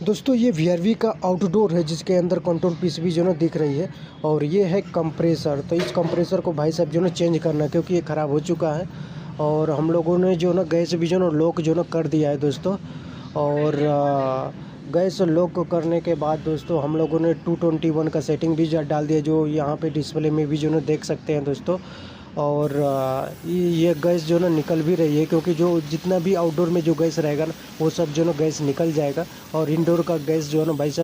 दोस्तों ये वीआरवी का आउटडोर है जिसके अंदर कंट्रोल पीस भी जो है ना दिख रही है। और ये है कंप्रेसर। तो इस कंप्रेसर को भाई साहब जो है ना चेंज करना है क्योंकि ये ख़राब हो चुका है। और हम लोगों ने जो ना गैस भी जो ना लॉक जो ना कर दिया है दोस्तों। और गैस लॉक करने के बाद दोस्तों हम लोगों ने 221 का सेटिंग भी डाल दिया जो यहाँ पे डिस्प्ले में भी जो ना देख सकते हैं दोस्तों। और ये गैस जो ना निकल भी रही है क्योंकि जो जितना भी आउटडोर में जो गैस रहेगा ना वो सब जो ना गैस निकल जाएगा। और इंडोर का गैस जो है ना भाई साहब